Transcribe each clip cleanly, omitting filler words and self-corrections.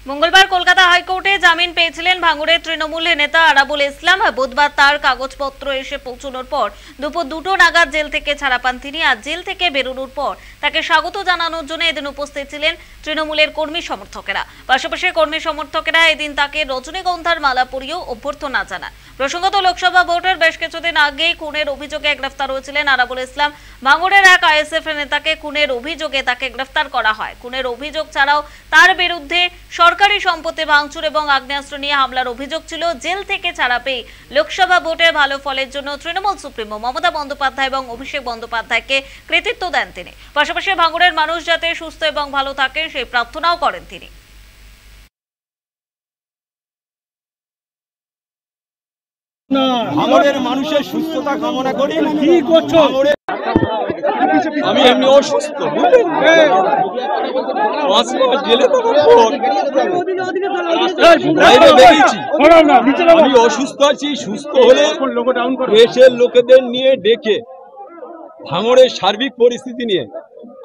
মঙ্গলবার কলকাতা হাইকোর্টে জামিন পেয়েছিলেন ভাঙড়ের তৃণমূল নেতা আরাবুল ইসলাম। বুধবার তার কাগজপত্র এসে পৌঁছানোর পর দুপুর 2টো নাগাদ জেল থেকে ছাড়া পান তিনি। আজ জেল থেকে বেরোনোর পর তাকে স্বাগত জানানোর জন্য এদিন উপস্থিত ছিলেন তৃণমূলের কর্মী সমর্থকেরা। পাশাপাশি কর্মী সমর্থকেরা এদিন তাকে রজনীগন্ধার মালা পরিয়েও অভ্যর্থনা জানান। প্রসঙ্গত, লোকসভা ভোটের বেশ কিছুদিন আগেই খুনের অভিযোগে গ্রেফতার হয়েছিলেন আরাবুল ইসলাম। ভাঙড়ের এক আইএসএফ নেতাকে খুনের অভিযোগে তাকে গ্রেফতার করা হয়। খুনের অভিযোগ ছাড়াও তার বিরুদ্ধে সরকারি সম্পত্তি ভাঙচুর এবং আগ্নেয়াস্ত্র নিয়ে হামলার অভিযোগ ছিল। জেল থেকে ছাড়া পেয়ে লোকসভা ভোটে ভালো ফলের জন্য তৃণমূল সুপ্রিমো মমতা বন্দ্যোপাধ্যায় এবং অভিষেক বন্দ্যোপাধ্যায়কে কৃতিত্ব দেন তিনি। পাশাপাশি ভাঙড়ের মানুষ যাতে সুস্থ এবং ভালো থাকেন সেই প্রার্থনাও করেন তিনি। ভাঙড়ের মানুষের সুস্থতা কামনা করি। কি করছো? আমি এমনি অসুস্থ, জেলে বাইরে বেরিয়েছি। আমি অসুস্থ আছি। সুস্থ হলে দেশের লোকেদের নিয়ে ডেকে ভাঙড়ের সার্বিক পরিস্থিতি নিয়ে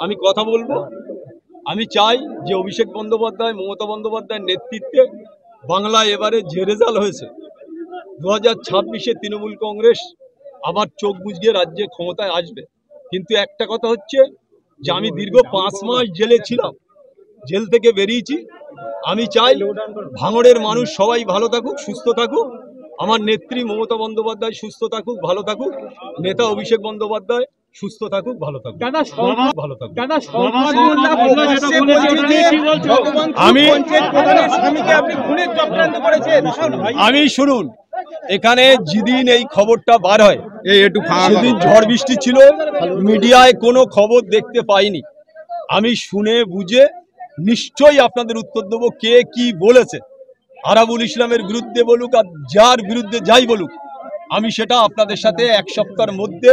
আমি কথা বলবো। আমি চাই যে অভিষেক বন্দ্যোপাধ্যায়, মমতা বন্দ্যোপাধ্যায়ের নেতৃত্বে বাংলায় এবারে যে রেজাল্ট হয়েছে, 2026-এ তৃণমূল কংগ্রেস আবার চোখ বুজিয়ে রাজ্যে ক্ষমতায় আসবে। কিন্তু একটা কথা হচ্ছে যে আমি দীর্ঘ 5 মাস জেলে ছিলাম, জেল থেকে বেরিয়েছি। আমি চাই ভাঙড়ের মানুষ সবাই ভালো থাকুক, সুস্থ থাকুক। আমার নেত্রী মমতা বন্দ্যোপাধ্যায় সুস্থ থাকুক, ভালো থাকুক। নেতা অভিষেক বন্দ্যোপাধ্যায় সুস্থ থাকুক, ভালো থাকুক, ভালো থাকুক। আমি শুনুন, এখানে যেদিন এই খবরটা বার হয় সেদিন ঝড় বৃষ্টি ছিল, মিডিয়ায় কোনো খবর দেখতে পাইনি। আমি শুনে বুঝে নিশ্চয়ই আপনাদের উত্তর দেবো কে কি বলেছে। আরাবুল ইসলামের বিরুদ্ধে বলুক আর যার বিরুদ্ধে যাই বলুক, আমি সেটা আপনাদের সাথে 1 সপ্তাহের মধ্যে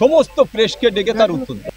সমস্ত প্রেসকে ডেকে তার উত্তর দেব।